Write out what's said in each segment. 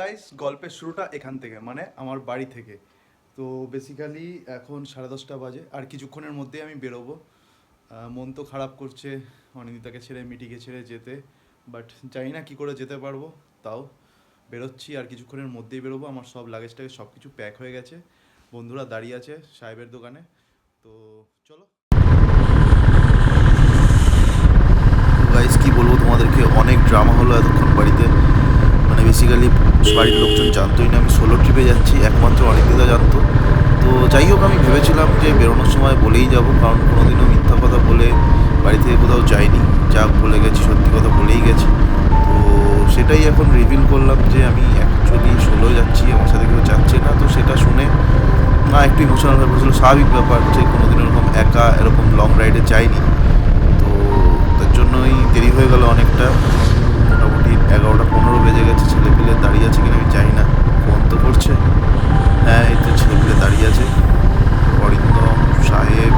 Guys গল্পের শুরুটা এখান থেকে মানে আমার বাড়ি থেকে। তো বেসিক্যালি এখন 10:30 বাজে, আর কিছুক্ষণের মধ্যেই আমি বেরোবো। মন তো খারাপ করছে অনিন্দিতাকে ছেড়ে, মিটিকে ছেড়ে যেতে, বাট জানি না কী করে যেতে পারবো। তাও বেরোচ্ছি, আর কিছুক্ষণের মধ্যেই বেরোবো। আমার সব লাগেজটাকে সব কিছু প্যাক হয়ে গেছে, বন্ধুরা দাঁড়িয়ে আছে সাহেবের দোকানে। তো চলো গাইস, কি বলবো তোমাদেরকে, অনেক ড্রামা হলো এতক্ষণ বাড়িতে। মানে বেসিক্যালি বাড়ির লোকজন জানতোই না আমি সোলো ট্রিপে যাচ্ছি, একমাত্র অনিন্দিতা জানতো। তো যাই হোক, আমি ভেবেছিলাম যে বেরোনোর সময় বলেই যাব, কারণ কোনোদিনও মিথ্যা কথা বলে বাড়ি থেকে কোথাও যাইনি। যা বলে গেছি সত্যি কথা বলেই গেছি। তো সেটাই এখন রিভিল করলাম যে আমি অ্যাকচুয়ালি সোলো যাচ্ছি, আমার সাথে কেউ যাচ্ছে না। তো সেটা শুনে না একটু ইমোশনাল হয়ে পড়েছিল, স্বাভাবিক ব্যাপার যে কোনোদিন এরকম একা এরকম লং রাইডে যাইনি। তো তার জন্যই দেরি হয়ে গেল অনেকটা, মোটামুটি 11:15 বেজে গেছে। ছেলেপিলে দাঁড়িয়ে আছে কিনা আমি জানি না, ফোন তো করছে। হ্যাঁ, এই তো ছেলেপিলে দাঁড়িয়ে আছে, অরিন্দম, সাহেব,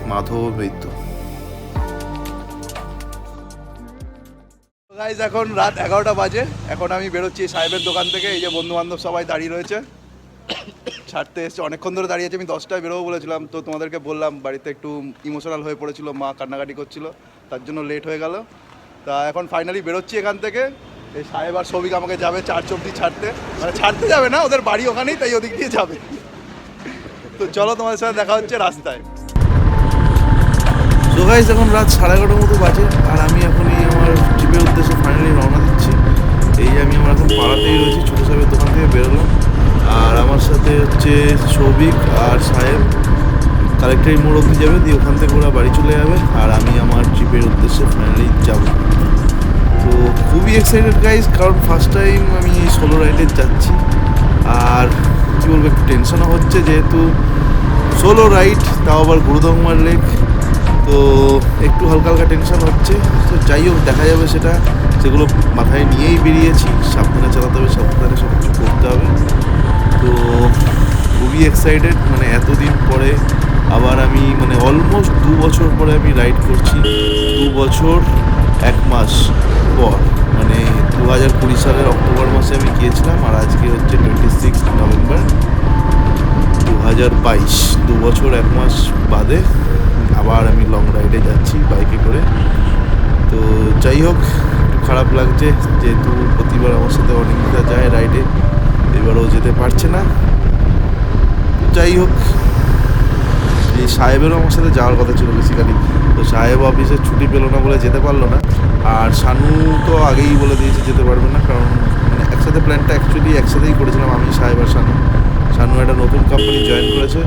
মাধব, এই তো। গাইজ এখন রাত 11টা বাজে, এখন আমি বেরোচ্ছি সাহেবের দোকান থেকে। এই যে বন্ধু বান্ধব সবাই দাঁড়িয়ে রয়েছে, ছাড়তে এসছে, অনেকক্ষণ ধরে দাঁড়িয়ে আছে। আমি 10টায় বেরোবো বলেছিলাম, তো তোমাদেরকে বললাম বাড়িতে একটু ইমোশনাল হয়ে পড়েছিল, মা কান্নাকাটি করছিল, তার জন্য লেট হয়ে গেল। তা এখন ফাইনালি বেরোচ্ছি এখান থেকে। এই সাহেব আর সৌভিক আমাকে যাবে 4 অবধি ছাড়তে, মানে ছাড়তে যাবে না, ওদের বাড়ি ওখানেই, তাই ওদিক দিয়ে যাবে। তো চলো তোমাদের সাথে দেখা হচ্ছে রাস্তায়। তো গাইস এখন রাত 11:30 মতো বাজে, আর আমি এখনই আমার ট্রিপের উদ্দেশ্যে ফাইনালি রওনা দিচ্ছি। এই আমি আমার এখন পাড়াতেই রয়েছি, ছোটো সাহেবের দোকান থেকে বেরোলাম। আর আমার সাথে হচ্ছে সৌভিক আর সাহেব কালেক্টরি মোড় অবধি যাবে, দিয়ে ওখান থেকে ওরা বাড়ি চলে যাবে, আর আমি আমার ট্রিপের উদ্দেশ্যে ফাইনালি যাব। তো খুবই এক্সাইটেড গাইজ, কারণ ফার্স্ট টাইম আমি এই সোলো রাইডে যাচ্ছি। আর কী বলবো, একটু টেনশনও হচ্ছে, যেহেতু সোলো রাইড, তাও আবার গুরুদংমার লেক। তো একটু হালকা হালকা টেনশন হচ্ছে। তো যাই হোক, দেখা যাবে সেটা, সেগুলো মাথায় নিয়েই বেরিয়েছি। সাবধানে চালাতে হবে, সাবধানে সব কিছু করতে হবে। তো খুবই এক্সাইটেড, মানে এতদিন পরে আবার আমি, মানে অলমোস্ট 2 বছর পরে আমি রাইড করছি। 2 বছর 1 মাস পর, মানে 2020 সালের অক্টোবর মাসে আমি গিয়েছিলাম, আর আজকে হচ্ছে 26 নভেম্বর 2022। 2 বছর 1 মাস বাদে আবার আমি লং রাইডে যাচ্ছি বাইকে করে। তো যাই হোক, একটু খারাপ লাগছে, যেহেতু প্রতিবার আমার সাথে অনিন্দিতা যায় রাইডে, এবারও যেতে পারছে না। যাই হোক, এই সাহেবেরও আমার সাথে যাওয়ার কথা ছিল বেসিক্যালি, তো সাহেব অফিসের ছুটি পেলো না বলে যেতে পারলো না। আর শানু তো আগেই বলে দিয়েছে যেতে পারবে না, কারণ মানে একসাথে প্ল্যানটা অ্যাকচুয়ালি একসাথেই করেছিলাম আমি, সাহেব আর শানু। শানু একটা নতুন কোম্পানি জয়েন করেছে,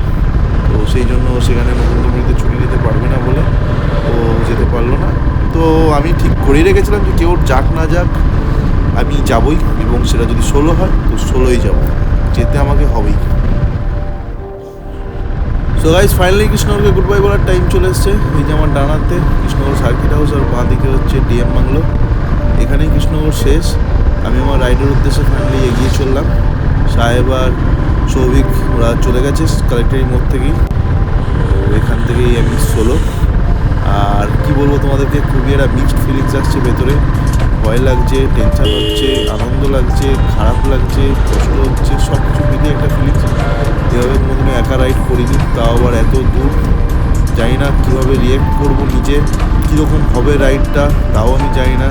তো সেই জন্য সেখানে নতুন কোম্পানিতে ছুটি নিতে পারবে না বলে ও যেতে পারলো না। তো আমি ঠিক করেই রেখেছিলাম যে কেউ যাক না যাক আমি যাবই, এবং সেটা যদি সোলো হয় তো সোলোই যাবো, যেতে আমাকে হবেই। সো গাইস, ফাইনালি কৃষ্ণনগরকে গুড বাই বলার টাইম চলে এসছে। এই যে আমার ডানাতে কৃষ্ণনগর সার্কিট হাউস, আর বাঁ দিকে হচ্ছে ডিএম বাংলো। এখানেই কৃষ্ণনগর শেষ। আমি আমার রাইডের উদ্দেশ্যে ফাইনালি এগিয়ে চললাম। সাহেব আর সৌভিক ওরা চলে গেছে কালেক্টরি মোড় থেকেই, তো এখান থেকেই আমি সোলো। আর কি বলবো তোমাদেরকে, খুবই একটা মিক্সড ফিলিংস আসছে ভেতরে। ভয় লাগছে, টেনশন হচ্ছে, আনন্দ লাগছে, খারাপ লাগছে, কষ্ট হচ্ছে, সব কিছু মিলিয়ে একটা ফিলিংস। এভাবে কোনোদিনও একা রাইড করিনি, তাও আবার এত দূর। জানি না কীভাবে রিয়েক্ট করবো নিজে, কীরকম হবে রাইডটা তাও আমি জানি না।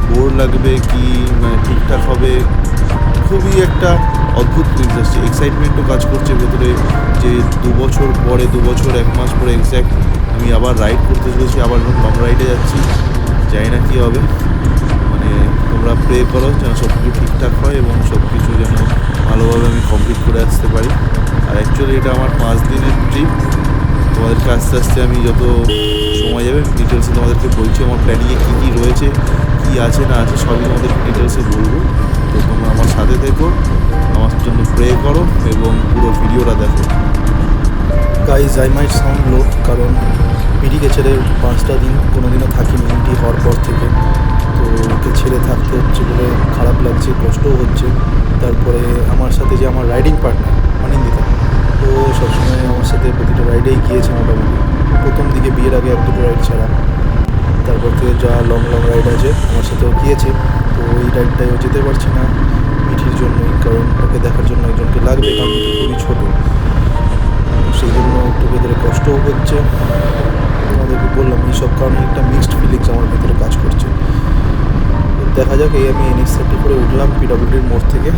বোর লাগবে কি মানে ঠিকঠাক হবে, খুবই একটা অদ্ভুত ফিলিংস আসছে। এক্সাইটমেন্টও কাজ করছে ভেতরে, যে 2 বছর পরে, 2 বছর 1 মাস পরে এক্স্যাক্ট আমি আবার রাইড করতে চলেছি, আবার লং রাইডে যাচ্ছি। জানি না কী হবে, মানে তোমরা প্রে করো যেন সব কিছু ঠিকঠাক হয় এবং সব কিছু যেন ভালোভাবে আমি কমপ্লিট করে আসতে পারি। আর অ্যাকচুয়ালি এটা আমার 5 দিনের ট্রিপ। তোমাদেরকে আস্তে আস্তে আমি যত সময় যাবে ডিটেলসে তোমাদেরকে বলছি, আমার প্ল্যানিংয়ে কী কী রয়েছে, কী আছে না আছে সবই তোমাদেরকে ডিটেলসে বলবো। তো তোমরা আমার সাথে থেকো, আমার জন্য প্রে করো এবং পুরো ভিডিওটা দেখো। গাইজ, আই মাইট সাউন্ড লো, কারণ পিডিকে ছেড়ে 5টা দিন কোনোদিনও থাকিনি এমটি হওয়ার পর থেকে। তো ওকে ছেড়ে থাকতে হচ্ছে বলে খারাপ লাগছে, কষ্টও হচ্ছে। তারপরে আমার সাথে যে আমার রাইডিং পার্টনার অনিন্দিতা, তো সবসময় আমার সাথে প্রতিটা রাইডেই গিয়েছে মোটামুটি। প্রথম দিকে বিয়ের আগে 1-2 রাইড ছাড়া, তারপর থেকে যা লং রাইড আছে আমার সাথেও গিয়েছে। তো এই রাইডটায় ও যেতে পারছি না মিঠির জন্যই, কারণ ওকে দেখার জন্য একজনকে লাগবে, কারণ মিঠি খুবই ছোটো, সেই জন্য একটু ভেতরে কষ্টও হচ্ছে। তোমাদেরকে বললাম এইসব কারণে একটা মিক্সড ফিলিংস আমার ভেতরে কাজ করছে। দেখা যাক। এই আমি NH30 করে উঠলাম পিডব্লিউডির মোড় থেকে,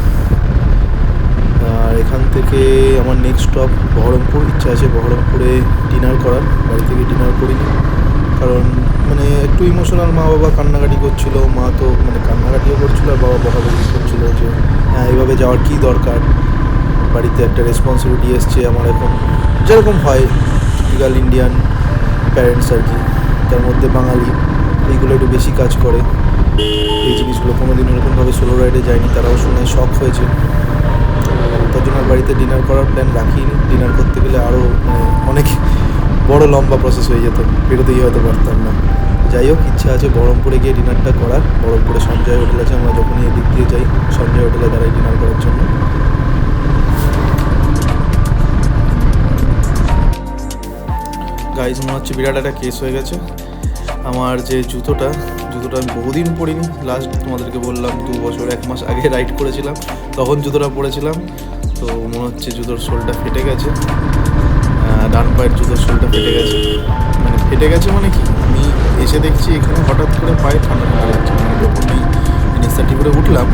আর এখান থেকে আমার নেক্সট স্টপ বহরমপুর। ইচ্ছা আছে বহরমপুরে ডিনার করার, বাড়ি থেকে ডিনার করিনি, কারণ মানে একটু ইমোশনাল। মা বাবা কান্নাকাটি করছিল, মা তো মানে কান্নাকাটিও করছিলো, আর বাবা বকাবকি করছিলো যে হ্যাঁ এইভাবে যাওয়ার কী দরকার, বাড়িতে একটা রেসপন্সিবিলিটি এসছে আমার এখন, যেরকম হয় টিপিক্যাল ইন্ডিয়ান প্যারেন্টস আর কি, তার মধ্যে বাঙালি এইগুলো একটু বেশি কাজ করে। এই জিনিসগুলো কোনো দিন এরকমভাবে সোলো রাইডে যায়নি, তারাও শুনে শখ হয়েছে। তার জন্য বাড়িতে ডিনার করার প্ল্যান রাখিনি। ডিনার করতে গেলে আরও মানে অনেক বড় লম্বা প্রসেস হয়ে যেত, বেরোতেই হয়তো পারতাম না। যাই হোক, ইচ্ছা আছে বহরমপুরে গিয়ে ডিনারটা করার। বহরমপুরে সঞ্জয় হোটেল আছে, আমরা যখনই এদিক দিয়ে যাই সঞ্জয় হোটেলে দাঁড়াই ডিনার করার জন্য। গাইজ মনে হচ্ছে বিরাট একটা কেস হয়ে গেছে। আমার যে জুতোটা আমি বহুদিন পরিনি, লাস্ট তোমাদেরকে বললাম 2 বছর 1 মাস আগে রাইড করেছিলাম, তখন জুতোটা পরেছিলাম। তো মনে হচ্ছে জুতোর সোলটা ফেটে গেছে, ডান পায়ের জুতোর সোলটা ফেটে গেছে। মানে ফেটে গেছে মানে কি, আমি এসে দেখছি এখানে হঠাৎ করে পায়ে ঠান্ডা লাগছে। মানে যখন এই NH30 করে উঠলাম,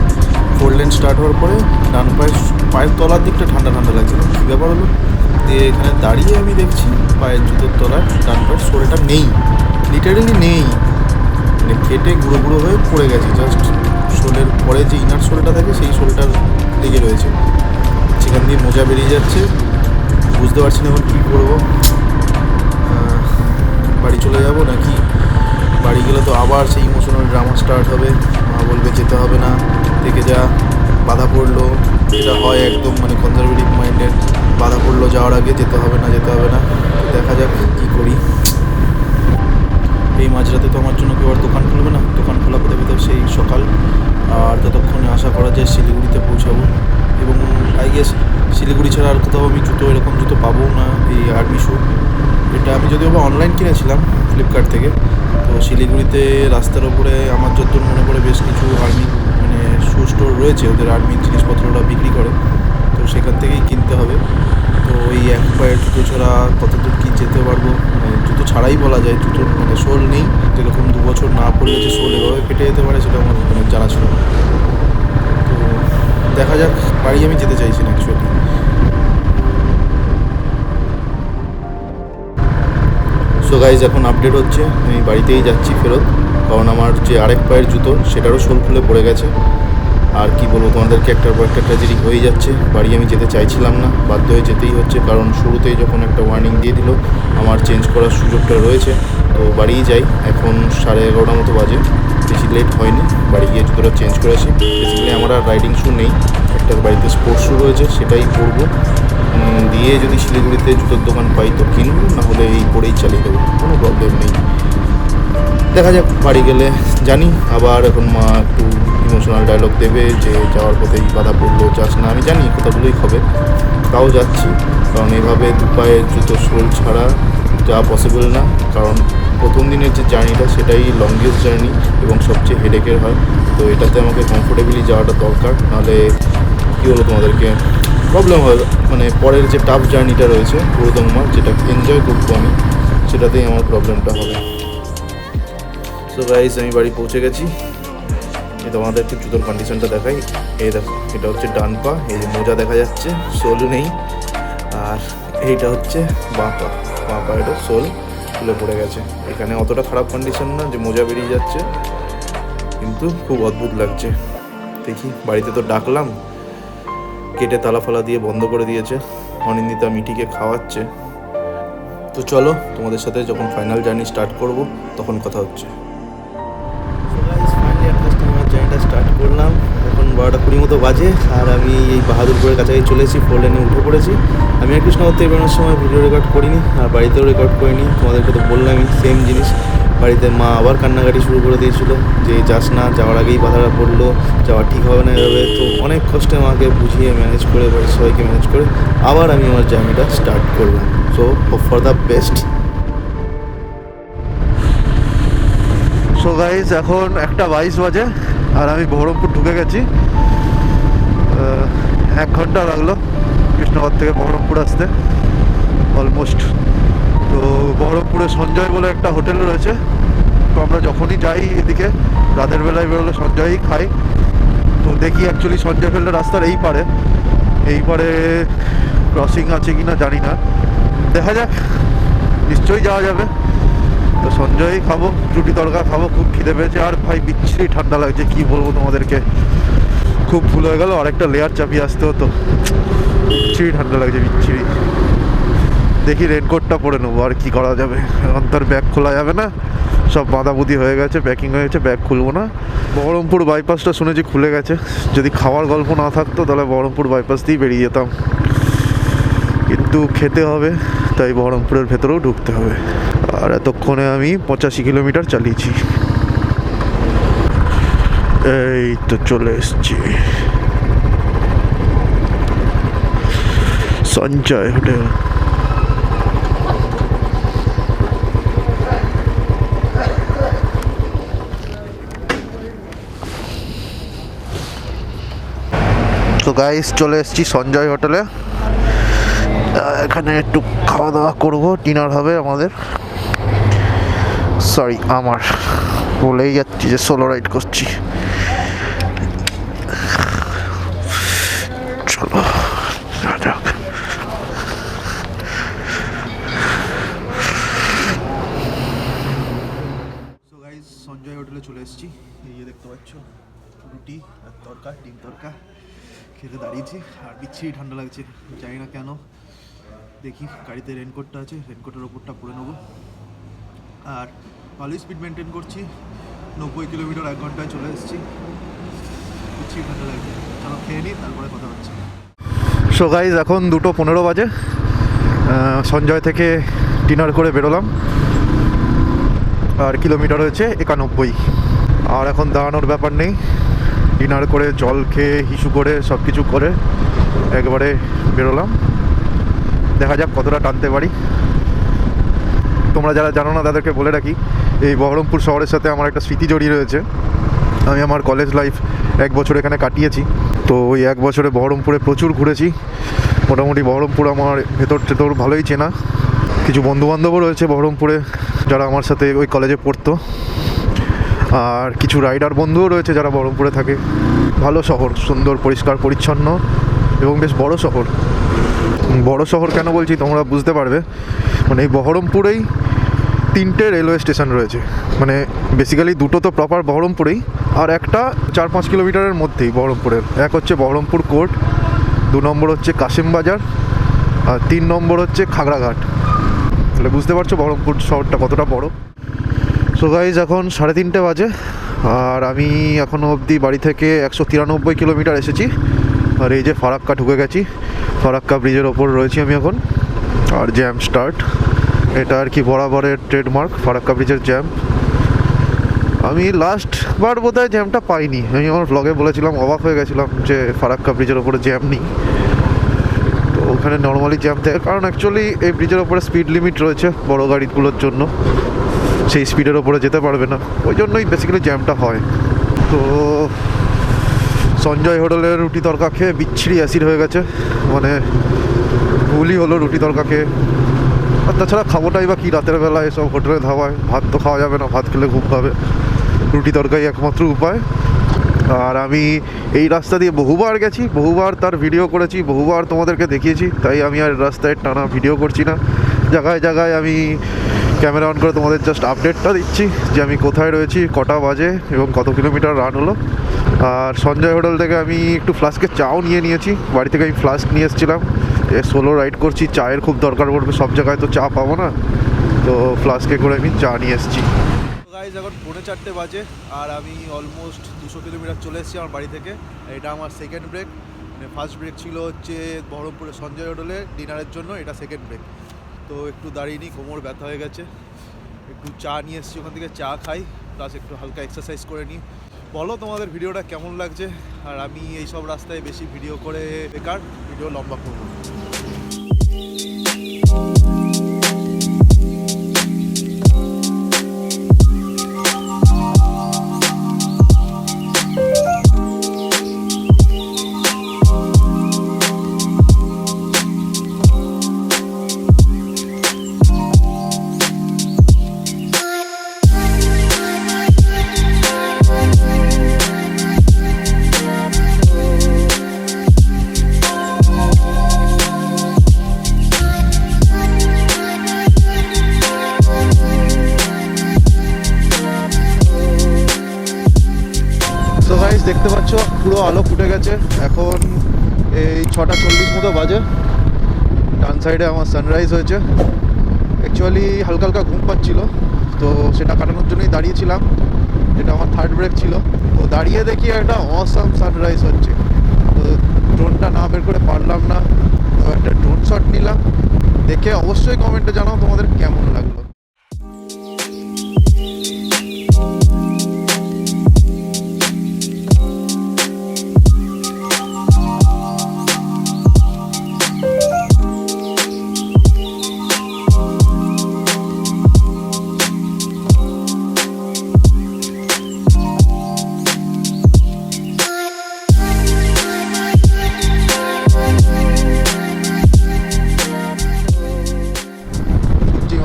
4 লেন স্টার্ট হওয়ার পরে ডান পায়ের তলার দিকটা ঠান্ডা লাগছে। কী ব্যাপার হলো, দিয়ে এখানে দাঁড়িয়ে আমি দেখছি পায়ের জুতোর তলার ডান পায়ের সোলটা নেই, লিটারেলি নেই, মানে ফেটে গুঁড়ো হয়ে পড়ে গেছে। জাস্ট সোলের পরে যে ইনার সোলটা থাকে সেই সোলটার লেগে রয়েছে, সেখান দিয়ে মোজা বেরিয়ে যাচ্ছে। বুঝতে পারছি না এখন কী করবো, বাড়ি চলে যাব নাকি বাড়ি গেলে তো আবার সেই ইমোশনাল ড্রামা স্টার্ট হবে। মা বলবে যেতে হবে না, থেকে যা, বাধা পড়লো, যেটা হয় একদম মানে কনজারভেটিভ মাইন্ডের, বাধা পড়লো যাওয়ার আগে যেতে হবে না। দেখা যাক কী করি। এই মাঝরাতে তো আমার জন্য কেউ আর দোকান খুলবে না, দোকান খোলা পেতে সেই সকাল, আর ততক্ষণে আশা করা যায় শিলিগুড়িতে পৌঁছাবো। এবং আই গেস শিলিগুড়ি ছাড়া আর কোথাও আমি এরকম জুতো পাবো না। এই আর্মি শ্যু, এটা আমি যদিও বা অনলাইন কিনেছিলাম ফ্লিপকার্ট থেকে। তো শিলিগুড়িতে রাস্তার ওপরে আমার যতদূর মনে পড়ে বেশ কিছু আর্মি মানে শ্যু স্টোর রয়েছে, ওদের আর্মির জিনিসপত্রটা বিক্রি করে, তো সেখান থেকেই কিনতে হবে। তো ওই 1 পায়ের জুতো ছাড়া কতদূর কী যেতে পারবো, মানে জুতো ছাড়াই বলা যায়, জুতোর মানে সোল নেই। যেরকম 2 বছর না পড়লে যে সোল এভাবে ফেটে যেতে পারে সেটা আমার মানে জানা ছিল না। তো দেখা যাক, বাড়ি আমি যেতে চাইছি না অ্যাকচুয়ালি। সো গাইজ এখন আপডেট হচ্ছে, আমি বাড়িতেই যাচ্ছি ফেরত, কারণ আমার যে আরেক পায়ের জুতো সেটারও সোল খুলে পড়ে গেছে। আর কি বলবো তোমাদেরকে, একটার পর একটা ট্র্যাজেডি হয়ে যাচ্ছে। বাড়ি আমি যেতে চাইছিলাম না, বাধ্য হয়ে যেতেই হচ্ছে, কারণ শুরুতেই যখন একটা ওয়ার্নিং দিয়ে দিল আমার চেঞ্জ করার সুযোগটা রয়েছে, তো বাড়িই যাই। এখন 11:30 মতো বাজে, বেশি লেট হয়নি, বাড়ি গিয়ে জুতোটা চেঞ্জ করেছি। বেসিক্যালি আমার আর রাইডিং শ্যু নেই, একটা বাড়িতে স্পোর্টস শ্যু রয়েছে, সেটাই পরবো। দিয়ে যদি শিলিগুড়িতে জুতোর দোকান পাই তো কিনবো, না হলে এই পরেই চালিয়ে দেবো, কোনো প্রবলেম নেই। দেখা যাক, বাড়ি গেলে জানি আবার এখন মা একটু ইমোশনাল ডায়লগ দেবে যে যাওয়ার পথেই বাধা পড়লো, যাস না। আমি জানি কথাগুলোই হবে, তাও যাচ্ছি, কারণ এভাবে 2 পায়ের জুতো সোল ছাড়া যা পসিবল না। কারণ প্রথম দিনের যে জার্নিটা সেটাই লংগেস্ট জার্নি এবং সবচেয়ে হেডেকের হয়, তো এটাতে আমাকে কমফোর্টেবলি যাওয়াটা দরকার, নাহলে কী হলো তোমাদেরকে প্রবলেম হয়। মানে পরের যে টাফ জার্নিটা রয়েছে গুরুদংমার, যেটা এনজয় করবো আমি, সেটাতেই আমার প্রবলেমটা হবে। সো গাইজ আমি বাড়ি পৌঁছে গেছি। এই তোমাদেরকে জুতোর কন্ডিশনটা দেখাই। এই দেখো, এটা হচ্ছে ডান পা, এই যে মোজা দেখা যাচ্ছে, সোল নেই। আর এইটা হচ্ছে বাঁ পায়েরও সোল খুলে পড়ে গেছে। এখানে অতটা খারাপ কন্ডিশন না যে মোজা বেরিয়ে যাচ্ছে, কিন্তু খুব অদ্ভুত লাগছে। দেখি, বাড়িতে তো ডাকলাম, কেটে তালা ফালা দিয়ে বন্ধ করে দিয়েছে। অনিন্দিতা মিঠিকে খাওয়াচ্ছে। তো চলো, তোমাদের সাথে যখন ফাইনাল জার্নি স্টার্ট করব তখন কথা হচ্ছে। জার্নিটা স্টার্ট করলাম, এখন 12:20 মতো বাজে, আর আমি এই বাহাদুরপুরের কাছাকাছি চলে এসেছি, 4 লেনে উঠে পড়েছি। আমি আর কৃষ্ণনগর থেকে বেরোনোর সময় ভিডিও রেকর্ড করিনি, আর বাড়িতেও রেকর্ড করিনি। তোমাদেরকে তো বললামই সেম জিনিস। বাড়িতে মা আবার কান্নাকাটি শুরু করে দিয়েছিল যে যাস না, যাওয়ার আগেই বাধাটা পড়লো, যাওয়া ঠিক হবে না এভাবে। তো অনেক কষ্টে মাকে বুঝিয়ে ম্যানেজ করে, বাড়ির সবাইকে ম্যানেজ করে আবার আমি আমার জার্নিটা স্টার্ট করলাম। So hope for the best. So guys এখন 1:22 বাজে আর আমি বহরমপুর ঢুকে গেছি। 1 ঘন্টা লাগলো কৃষ্ণনগর থেকে বহরমপুর আসতে অলমোস্ট। তো বহরমপুরে সঞ্জয় বলে একটা হোটেল রয়েছে, তো আমরা যখনই যাই এদিকে রাতের বেলায় বেরোলে সঞ্জয়ই খাই। তো দেখি অ্যাকচুয়ালি সঞ্জয় ফেললে রাস্তার এই পারে ক্রসিং আছে কি না জানি না, দেখা যাক, নিশ্চয়ই যাওয়া যাবে। তো সঞ্জয়ই খাবো, রুটি তড়কা খাবো, খুব খিদে পেয়েছে। আর ভাই বিচ্ছিরি ঠান্ডা লাগছে, কি বলবো তোমাদেরকে, খুব ভুল হয়ে গেল, আরেকটা লেয়ার চাপিয়ে আসতে হতো। বিচ্ছিরি ঠান্ডা লাগছে, বিচ্ছিরি। দেখি রেনকোটটা পরে নেবো, আর কি করা যাবে, এখন তো আর ব্যাগ খোলা যাবে না, সব বাঁধাবুদি হয়ে গেছে, প্যাকিং হয়ে গেছে, ব্যাগ খুলবো না। বহরমপুর বাইপাসটা শুনেছি খুলে গেছে, যদি খাওয়ার গল্প না থাকতো তাহলে বহরমপুর বাইপাস দিয়েই বেরিয়ে যেতাম, কিন্তু খেতে হবে, তাই বহরমপুরের ভেতরেও ঢুকতে হবে। আর এতক্ষণে আমি 85 কিলোমিটার চালিয়েছি। এই তো চলে এসছি সঞ্জয় হোটেল। তো গাইস চলে এসেছি সঞ্জয় হোটেলে, এখানে একটু খাওয়া দাওয়া করবো, ডিনার হবে আমাদের, সরি আমার, বলেই যাচ্ছি যে সোলো রাইড করছি। চলো যাক। সো গাইস সঞ্জয় হোটেলে চলে এসেছি, এই যে দেখতে পাচ্ছ রুটি আর তড়কা, ডিম তড়কা খেতে দাঁড়িয়েছি। আর বিচ্ছিরি ঠান্ডা লাগছে, জানি না কেন। দেখি গাড়িতে রেনকোটটা আছে, রেনকোটের ওপরটা পরে নেবো। আর ভালোই স্পিড মেনটেন করছি, 90 কিলোমিটার 1 ঘন্টায় চলে এসেছি, বিচ্ছিরি ঠান্ডা লাগছে। চলো খেয়ে নিই, তারপরে কথা হচ্ছে। সো গাইজ এখন 2:15 বাজে, সঞ্জয় থেকে ডিনার করে বেরোলাম, আর কিলোমিটার হয়েছে 91। আর এখন দাঁড়ানোর ব্যাপার নেই, ডিনার করে জল খেয়ে হিসু করে সব কিছু করে একবারে বেরোলাম। দেখা যাক কতটা টানতে পারি। তোমরা যারা জানো না তাদেরকে বলে রাখি, এই বহরমপুর শহরের সাথে আমার একটা স্মৃতি জড়িয়ে রয়েছে। আমি আমার কলেজ লাইফ 1 বছর এখানে কাটিয়েছি, তো ওই 1 বছরে বহরমপুরে প্রচুর ঘুরেছি। মোটামুটি বহরমপুর আমার ভেতর ভালোই চেনা। কিছু বন্ধুবান্ধবও রয়েছে বহরমপুরে যারা আমার সাথে ওই কলেজে পড়তো, আর কিছু রাইডার বন্ধুও রয়েছে যারা বহরমপুরে থাকে। ভালো শহর, সুন্দর, পরিষ্কার পরিচ্ছন্ন এবং বেশ বড় শহর। বড় শহর কেন বলছি তোমরা বুঝতে পারবে, মানে এই বহরমপুরেই 3টে রেলওয়ে স্টেশন রয়েছে, মানে বেসিক্যালি 2টো তো প্রপার বহরমপুরেই, আর একটা 4-5 কিলোমিটারের মধ্যেই বহরমপুরের। এক হচ্ছে বহরমপুর কোর্ট, 2 নম্বর হচ্ছে কাশিম বাজার, আর 3 নম্বর হচ্ছে খাগড়াঘাট। তাহলে বুঝতে পারছো বহরমপুর শহরটা কতটা বড়। সো গাইজ এখন 3:30 বাজে, আর আমি এখনও অবধি বাড়ি থেকে 193 কিলোমিটার এসেছি। আর এই যে ফারাক্কা ঢুকে গেছি, ফারাক্কা ব্রিজের ওপর রয়েছি আমি এখন। আর জ্যাম স্টার্ট, এটা আর কি বরাবরের ট্রেডমার্ক, ফারাক্কা ব্রিজের জ্যাম। আমি লাস্টবার বোধহয় জ্যামটা পাইনি, আমি আমার ব্লগে বলেছিলাম, অবাক হয়ে গেছিলাম যে ফারাক্কা ব্রিজের ওপরে জ্যাম নেই। তো ওখানে নর্মালি জ্যাম থাকে, কারণ অ্যাকচুয়ালি এই ব্রিজের ওপরে স্পিড লিমিট রয়েছে বড় গাড়িগুলোর জন্য, সেই স্পিডের ওপরে যেতে পারবে না, ওই জন্যই বেসিক্যালি জ্যামটা হয়। তো সঞ্জয় হোটেলের রুটি তড়কা খেয়ে বিচ্ছিরি অ্যাসিড হয়ে গেছে, মানে ভুলই হলো রুটি তড়কা খেয়ে। আর তাছাড়া খাবোটাই বা কি রাতের বেলা এসব হোটেলে ধাবায়, ভাত তো খাওয়া যাবে না, ভাত খেলে ঘুম পাবে, রুটি তড়কাই একমাত্র উপায়। আর আমি এই রাস্তা দিয়ে বহুবার গেছি, বহুবার তার ভিডিও করেছি, বহুবার তোমাদেরকে দেখিয়েছি, তাই আমি আর রাস্তায় টানা ভিডিও করছি না। জায়গায় জায়গায় আমি ক্যামেরা অন করে তোমাদের জাস্ট আপডেটটা দিচ্ছি যে আমি কোথায় রয়েছি, কটা বাজে এবং কত কিলোমিটার রান হলো। আর সঞ্জয় হোটেল থেকে আমি একটু ফ্লাস্কের চাও নিয়েছি, বাড়ি থেকে আমি ফ্লাস্ক নিয়ে এসেছিলাম। সোলো রাইড করছি, চায়ের খুব দরকার পড়বে, সব জায়গায় তো চা পাবো না, তো ফ্লাস্কে করে আমি চা নিয়ে এসেছি। গাইজ এখন 4:30 বাজে, আর আমি অলমোস্ট 200 কিলোমিটার চলে এসেছি আমার বাড়ি থেকে। এটা আমার সেকেন্ড ব্রেক, মানে ফার্স্ট ব্রেক ছিল হচ্ছে বহরমপুরে সঞ্জয় হোটেলে ডিনারের জন্য, এটা সেকেন্ড ব্রেক। তো একটু দাঁড়িয়ে নিই, কোমর ব্যথা হয়ে গেছে, একটু চা নিয়ে এসেছি, ওখান থেকে চা খাই, প্লাস একটু হালকা এক্সারসাইজ করে নিই। বলো তোমাদের ভিডিওটা কেমন লাগছে। আর আমি এই সব রাস্তায় বেশি ভিডিও করে বেকার, ভিডিও লম্বা করবো। গাইস দেখতে পাচ্ছ পুরো আলো ফুটে গেছে। এখন এই 6:40 মতো বাজে। ডান সাইডে আমার সানরাইজ হয়েছে। অ্যাকচুয়ালি হালকা হালকা ঘুম পাচ্ছিল, তো সেটা কাটানোর জন্যই দাঁড়িয়েছিলাম, যেটা আমার থার্ড ব্রেক ছিল। তো দাঁড়িয়ে দেখি একটা অসাম সানরাইজ হচ্ছে। তো ড্রোনটা না বের করে পারলাম না, তো একটা ড্রোন শট নিলাম। দেখে অবশ্যই কমেন্টে জানাও তোমাদের কেমন লাগলো।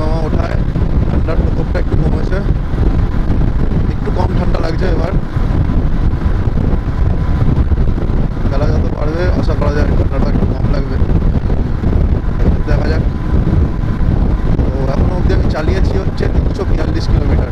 মামা ওঠায়, ঠান্ডার প্রকোপটা একটু কমেছে, একটু কম ঠান্ডা লাগছে। এবার বেলা যত বাড়বে আশা করা যায় ঠান্ডাটা একটু কম লাগবে, দেখা যাক। তো এখনো অবধি আমি চালিয়েছি হচ্ছে 342 কিলোমিটার।